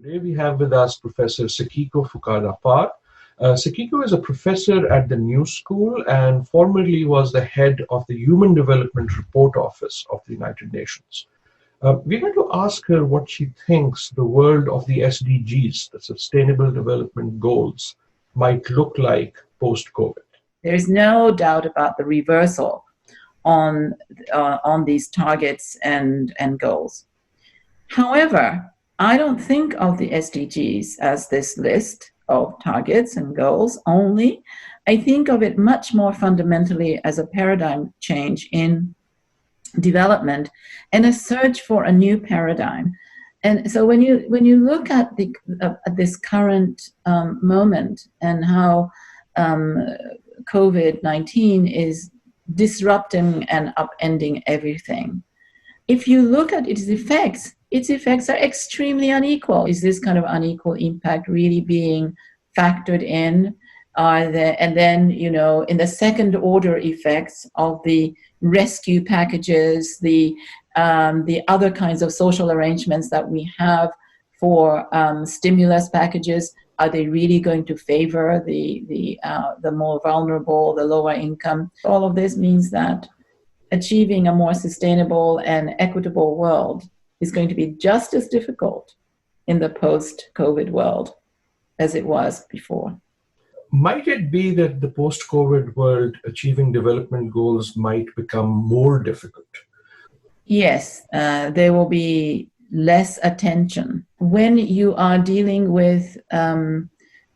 Today we have with us Professor Sakiko Fukuda-Parr. Sakiko is a professor at the New School and formerly was the head of the Human Development Report Office of the United Nations. We're going to ask her what she thinks the world of the SDGs, the Sustainable Development Goals, might look like post-COVID. There is no doubt about the reversal on these targets and goals. However, I don't think of the SDGs as this list of targets and goals only. I think of it much more fundamentally as a paradigm change in development and a search for a new paradigm. And so when you look at this current moment and how COVID-19 is disrupting and upending everything, if you look at its effects are extremely unequal. Is this kind of unequal impact really being factored in? And then, in the second order effects of the rescue packages, the other kinds of social arrangements that we have for stimulus packages, are they really going to favor the more vulnerable, the lower income? All of this means that achieving a more sustainable and equitable world is going to be just as difficult in the post-COVID world as it was before. Might it be that the post-COVID world achieving development goals might become more difficult? Yes, there will be less attention. When you are dealing with a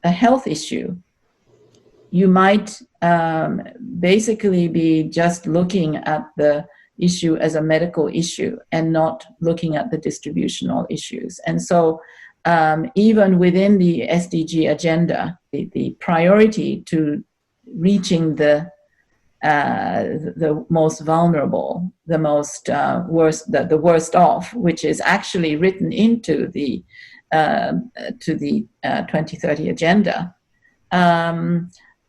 health issue, you might basically be just looking at the issue as a medical issue and not looking at the distributional issues. And so even within the SDG agenda, the priority to reaching the most vulnerable, the most the worst off, which is actually written into the 2030 agenda,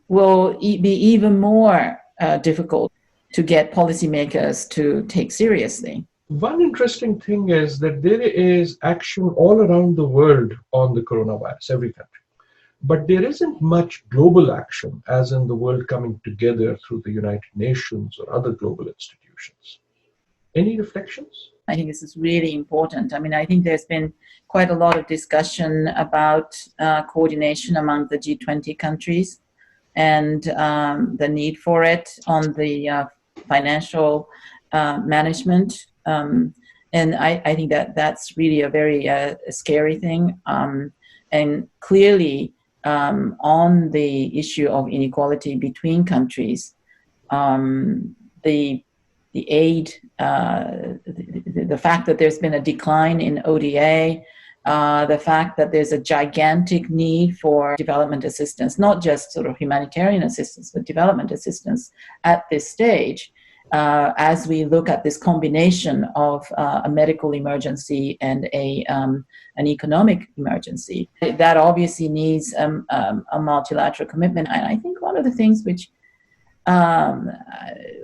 will be even more difficult to get policymakers to take seriously. One interesting thing is that there is action all around the world on the coronavirus, every country. But there isn't much global action, as in the world coming together through the United Nations or other global institutions. Any reflections? I think this is really important. I think there's been quite a lot of discussion about coordination among the G20 countries and the need for it on the financial management. And I think that's really a very scary thing. And clearly, on the issue of inequality between countries, the aid, the fact that there's been a decline in ODA, the fact that there's a gigantic need for development assistance, not just sort of humanitarian assistance, but development assistance at this stage, as we look at this combination of a medical emergency and an economic emergency. That obviously needs a multilateral commitment. And I think one of the things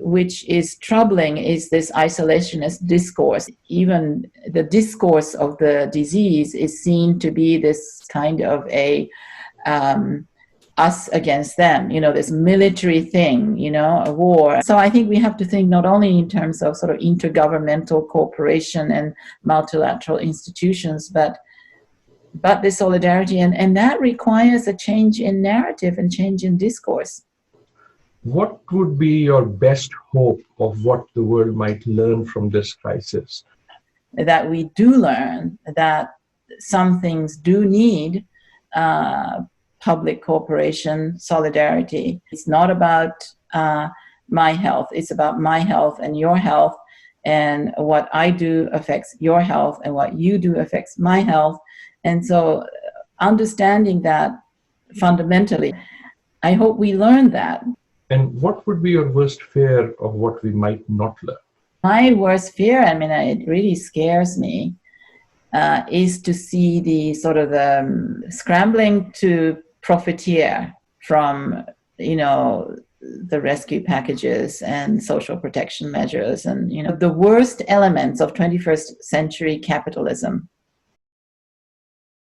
which is troubling is this isolationist discourse. Even the discourse of the disease is seen to be this kind of a us against them, this military thing, a war. So I think we have to think not only in terms of sort of intergovernmental cooperation and multilateral institutions, but the solidarity, and that requires a change in narrative and change in discourse. What would be your best hope of what the world might learn from this crisis? That we do learn that some things do need public cooperation, solidarity. It's not about my health. It's about my health and your health, and what I do affects your health, and what you do affects my health. And so understanding that fundamentally, I hope we learn that. And what would be your worst fear of what we might not learn? My worst fear, it really scares me, is to see the sort of scrambling to profiteer from, the rescue packages and social protection measures and, the worst elements of 21st century capitalism